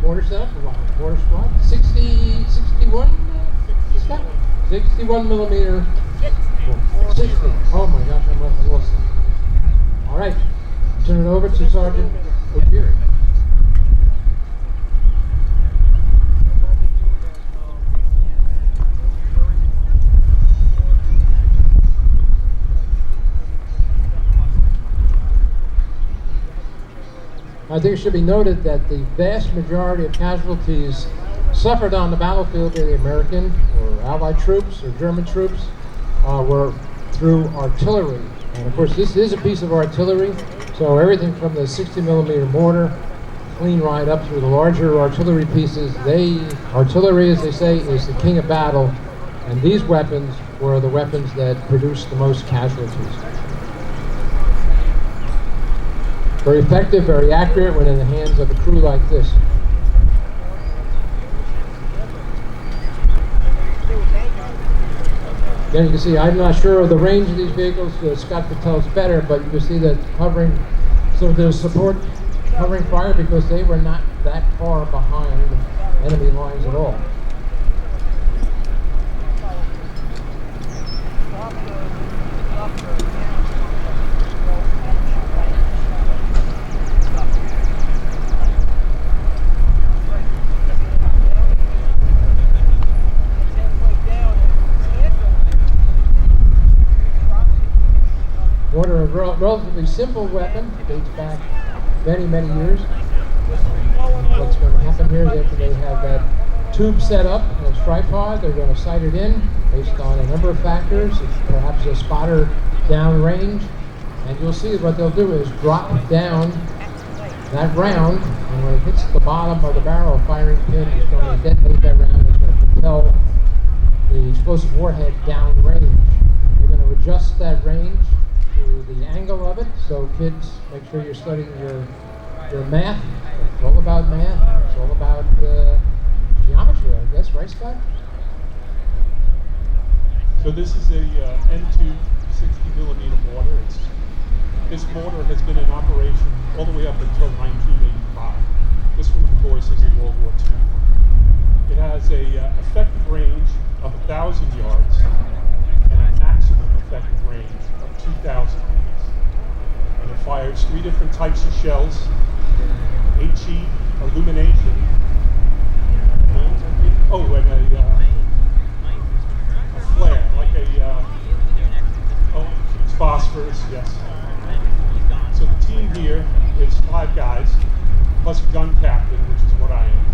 mortar setup, mortar squad, 61 millimeter, 60. Oh my gosh, I must have lost it. All right, turn it over to Sergeant O'Geary. I think it should be noted that the vast majority of casualties suffered on the battlefield by the American or Allied troops or German troops were through artillery. And of course this is a piece of artillery, so everything from the 60 millimeter mortar, clean right up through the larger artillery pieces. Artillery, as they say, is the king of battle, and these weapons were the weapons that produced the most casualties. Very effective, very accurate when in the hands of a crew like this. Again, you can see, I'm not sure of the range of these vehicles. Scott could tell us better, but you can see that covering, so there's support covering fire because they were not that far behind enemy lines at all. Mortar, a relatively simple weapon, dates back many, many years. What's going to happen here is after they have that tube set up in a tripod, they're going to sight it in based on a number of factors, perhaps a spotter downrange, and you'll see what they'll do is drop down that round, and when it hits the bottom of the barrel firing pin, it's going to detonate that round. It's going to propel the explosive warhead downrange. We're going to adjust that range to the angle of it, so kids, make sure you're studying your math. It's all about math. It's all about geometry, I guess, right, Scott? So this is a N2 60 millimeter mortar. This mortar has been in operation all the way up until 1985. This one, of course, is in World War II. It has a effective range of 1,000 yards and a maximum effective range of 2,000 meters. And it fires 3 different types of shells: HE, illumination, and a flare, like it's phosphorus, yes. So the team here is 5 guys, plus a gun captain, which is what I am.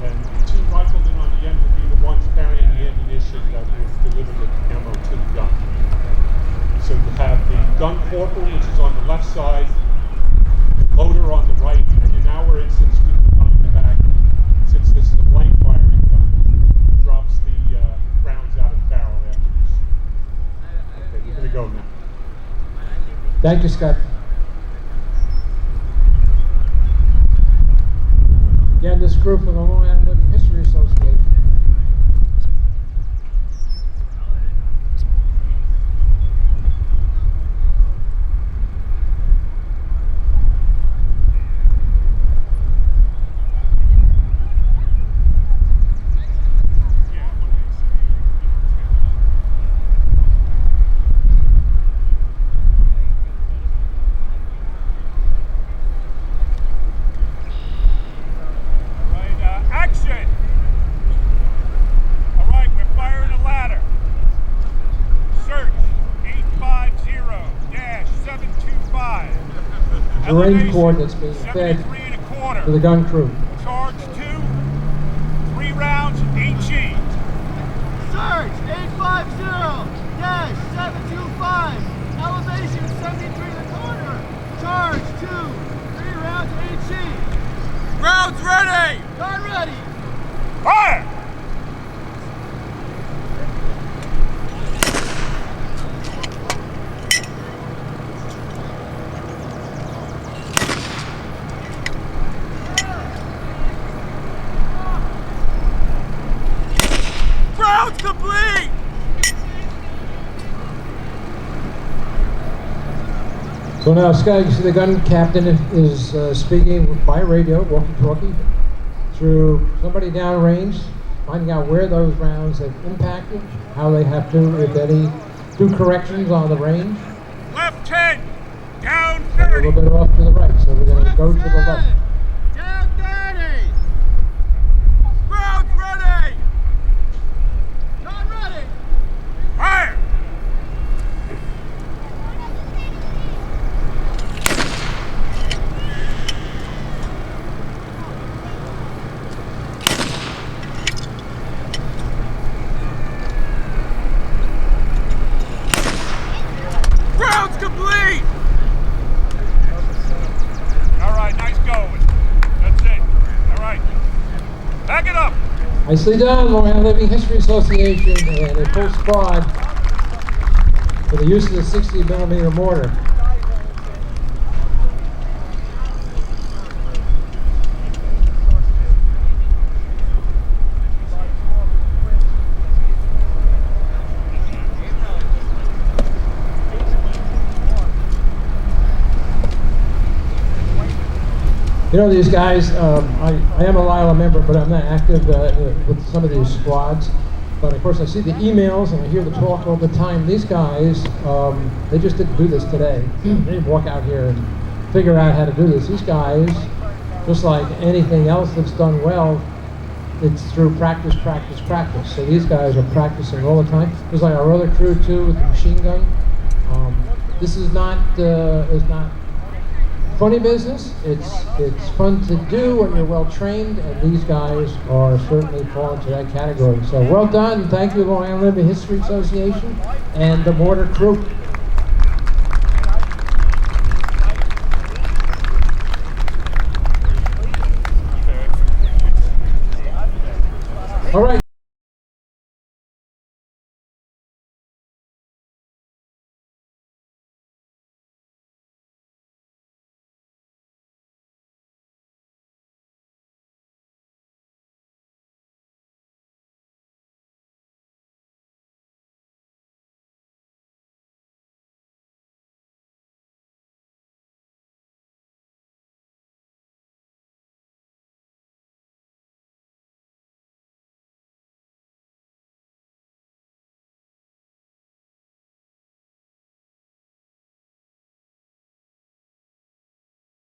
And the 2 riflemen on the end will be the ones carrying the ammunition that will deliver the ammo to the gun. So you have the gun corporal, which is on the left side, the loader on the right, and in our instance, we will come in the back, since this is a blank firing gun, drops the rounds out of the barrel after this. Okay, we're going to go now. Thank you, Scott. Again, this group from the Long Island Living History Association. The range coordinates being fed to the gun crew. Charge 2, 3 rounds, HE. Search 850-725. Elevation 73 ¼ Charge 2, 3 rounds, HE. Rounds ready! Gun ready. Fire! Complete! So now, Scott, you see the gun captain is speaking by radio, walkie-talkie. through somebody downrange, finding out where those rounds have impacted, how they have to, if any, do corrections on the range. Left 10. Down A 30. little bit off to the right, so we're going to go to the left. Down 30. Rounds ready. Not ready. Fire. Rounds complete. All right, nice going. That's it. All right. Back it up. Nicely done, Long Island Living History Association, and a full squad for the use of the 60mm mortar. You know, these guys, I am a Lila member, but I'm not active with some of these squads. But of course, I see the emails and I hear the talk all the time. These guys, they just didn't do this today. They didn't walk out here and figure out how to do this. These guys, just like anything else that's done well, it's through practice, practice, practice. So these guys are practicing all the time. Just like our other crew too, with the machine gun. This is not funny business. It's fun to do when you're well trained, and these guys are certainly fall into that category. So well done. Thank you, Long Island Living History Association and the Mortar crew. All right.